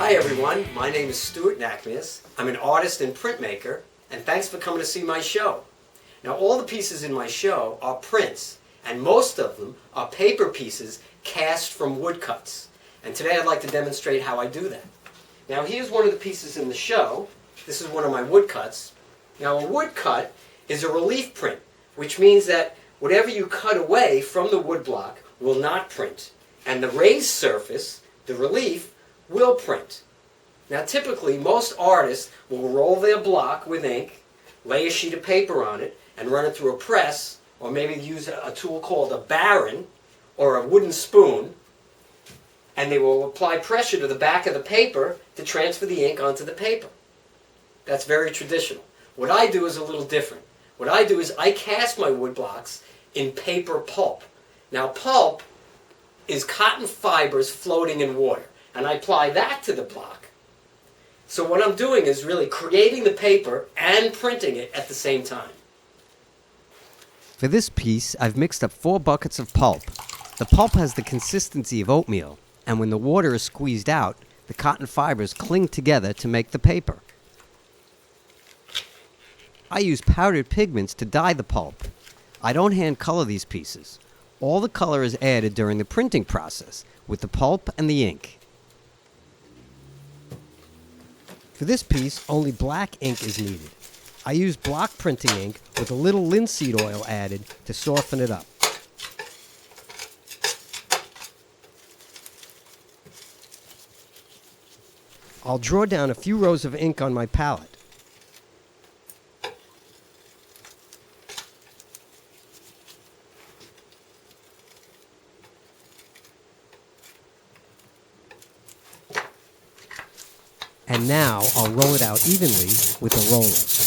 Hi everyone, my name is Stewart Nachmias. I'm an artist and printmaker, and thanks for coming to see my show. Now all the pieces in my show are prints, and most of them are paper pieces cast from woodcuts. And today I'd like to demonstrate how I do that. Now here's one of the pieces in the show. This is one of my woodcuts. Now a woodcut is a relief print, which means that whatever you cut away from the woodblock will not print, and the raised surface, the relief, will print. Now typically most artists will roll their block with ink, lay a sheet of paper on it, and run it through a press, or maybe use a tool called a baron or a wooden spoon, and they will apply pressure to the back of the paper to transfer the ink onto the paper. That's very traditional. What I do is a little different. What I do is I cast my wood blocks in paper pulp. Now pulp is cotton fibers floating in water, and I apply that to the block. So what I'm doing is really creating the paper and printing it at the same time. For this piece, I've mixed up 4 buckets of pulp. The pulp has the consistency of oatmeal, and when the water is squeezed out, the cotton fibers cling together to make the paper. I use powdered pigments to dye the pulp. I don't hand color these pieces. All the color is added during the printing process with the pulp and the ink. For this piece, only black ink is needed. I use block printing ink with a little linseed oil added to soften it up. I'll draw down a few rows of ink on my palette. And now I'll roll it out evenly with a roller.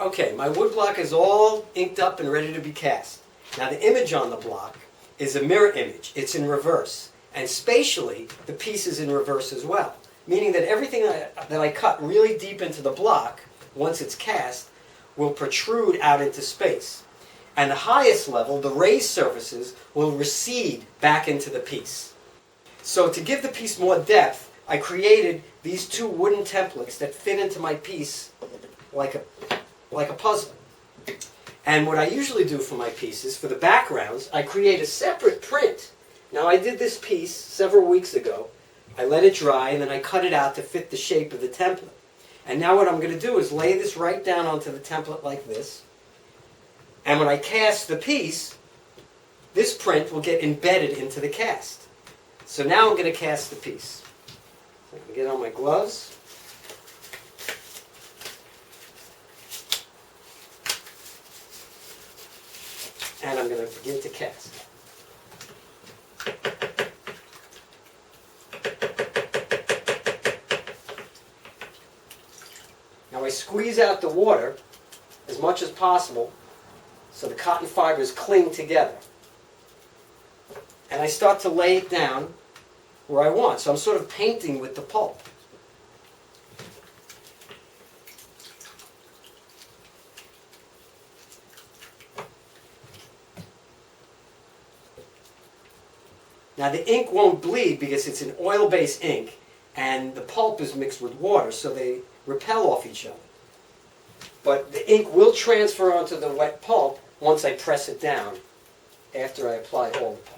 Okay, my wood block is all inked up and ready to be cast. Now the image on the block is a mirror image. It's in reverse. And spatially, the piece is in reverse as well. Meaning that everything that I cut really deep into the block, once it's cast, will protrude out into space. And the highest level, the raised surfaces, will recede back into the piece. So to give the piece more depth, I created these two wooden templates that fit into my piece like a puzzle. And what I usually do for my pieces, for the backgrounds, I create a separate print. Now I did this piece several weeks ago. I let it dry and then I cut it out to fit the shape of the template. And now what I'm going to do is lay this right down onto the template like this. And when I cast the piece, this print will get embedded into the cast. So now I'm going to cast the piece. So I can get on my gloves. And I'm going to begin to cast. Now I squeeze out the water as much as possible so the cotton fibers cling together. And I start to lay it down where I want. So I'm sort of painting with the pulp. Now the ink won't bleed because it's an oil-based ink and the pulp is mixed with water, so they repel off each other. But the ink will transfer onto the wet pulp once I press it down after I apply all the pulp.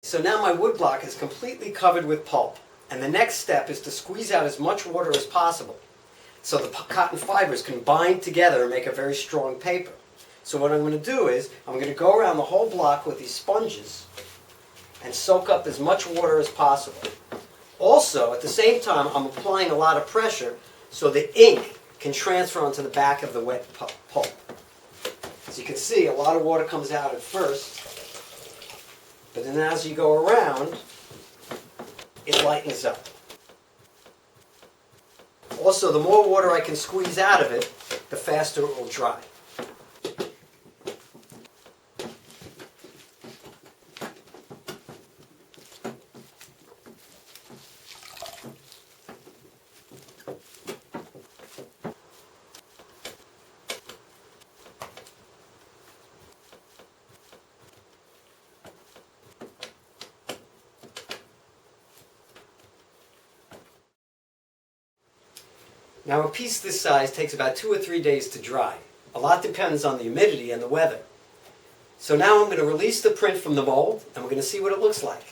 So now my wood block is completely covered with pulp. And the next step is to squeeze out as much water as possible so the cotton fibers can bind together and make a very strong paper. So what I'm going to do is I'm going to go around the whole block with these sponges and soak up as much water as possible. Also, at the same time, I'm applying a lot of pressure so the ink can transfer onto the back of the wet pulp. As you can see, a lot of water comes out at first. But then as you go around, it lightens up. Also, the more water I can squeeze out of it, the faster it will dry. Now a piece this size takes about 2 or 3 days to dry. A lot depends on the humidity and the weather. So now I'm going to release the print from the mold and we're going to see what it looks like.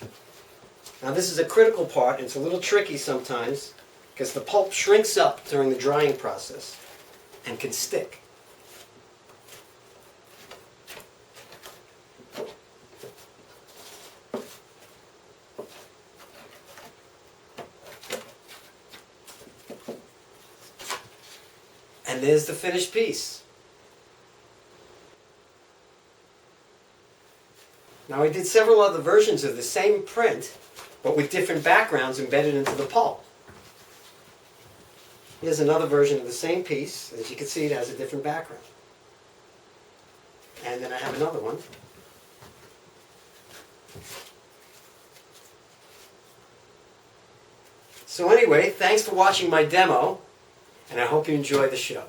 Now this is a critical part and it's a little tricky sometimes because the pulp shrinks up during the drying process and can stick. And there's the finished piece. Now I did several other versions of the same print, but with different backgrounds embedded into the pulp. Here's another version of the same piece. As you can see, it has a different background. And then I have another one. So anyway, thanks for watching my demo, and I hope you enjoy the show.